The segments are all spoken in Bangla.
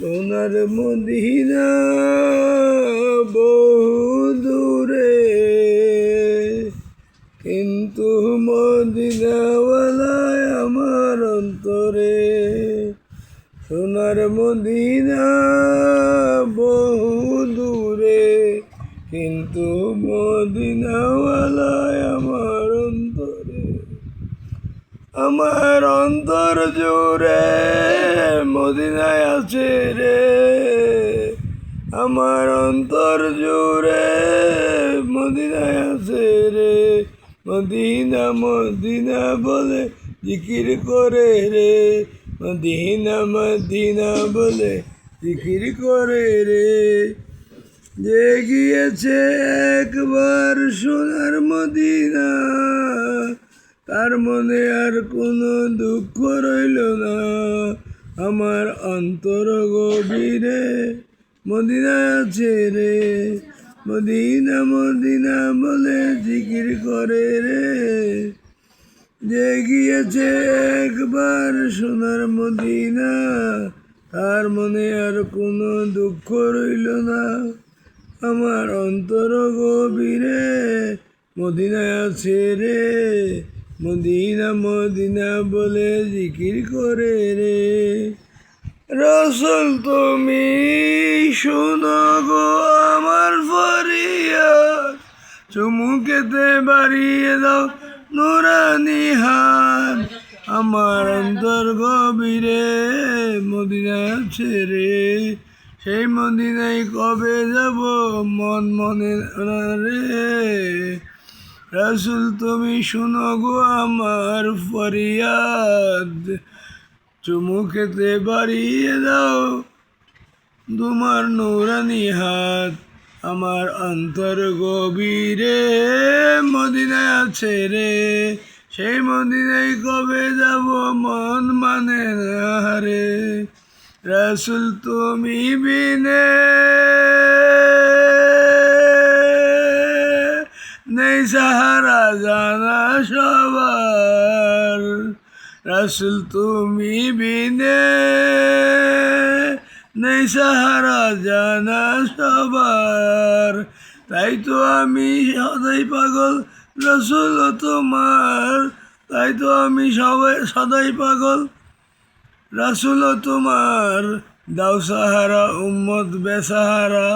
সোনার মদিনা বহু দূরে, কিন্তু মদিনাওয়ালায় আমার অন্তরে। সোনার মদিনা বহু দূরে, কিন্তু মদিনাওয়ালায় আমার অন্তরে। আমার অন্তর জুড়ে মদিনায় আছে রে, আমার অন্তর জুড়ে মদিনায় আছে রে। মদিনা মদিনা বলে জিকির করে রে, মদিনা মদিনা বলে জিকির করে রে। যে গিয়েছে একবার সোনার মদিনা, তার মনে আর কোনো দুঃখ রইল না। আমার অন্তর গভীরে মদিনা আছে রে, মদিনা মদিনা বলে জিকির করে রে। যে গিয়েছে একবার সোনার মদিনা, তার মনে আর কোনো দুঃখ রইল না। আমার অন্তর গভীরে মদিনা আছে রে, মদিনা মদিনা বলে জিকির করে রে। রাসূল তুমি শোনো গো আমার ফরিয়াদ, চুমুকেতে বাড়িয়ে দাও নুরানি হাত। আমার অন্তর গভীরে মদিনা আছে রে, সেই মদিনায় কবে যাব মন মনে না রে। রাসূল তুমি শোনো গো আমার ফরিয়াদ, চুমুকেতে বাড়িয়ে দাও তোমার নুরানি হাত। আমার অন্তর গভীরে মদিনায় আছে রে, সেই মদিনায় কবে যাব মন মানে না রে। রাসূল তুমি বিনে নেই সাহারা জানা সবার, রাসূল তুমি বিনে নেই সাহারা জানা সবার। তাই তো আমি সদাই পাগল রাসূল তোমার, তাই তো আমি সদাই পাগল রাসূল তোমার। দাও সাহারা উম্মত বেসাহারা,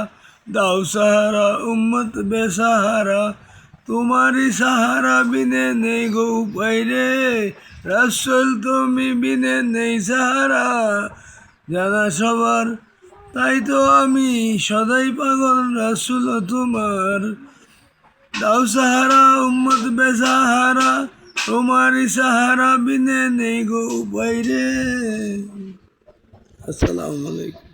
দাও সাহারা উম্মত বেসাহারা। তোমারই সাহারা বিনে নেই গো উপায় রে, রাসূল তুমি বিনে নেই সাহারা জানা সবার। তাই তো আমি সদাই পাগল রাসূল তোমার। দাও সাহারা উম্মত বেসাহারা, তোমারই সাহারা বিনে নেই গো উপায় রে। আসসালামু আলাইকুম।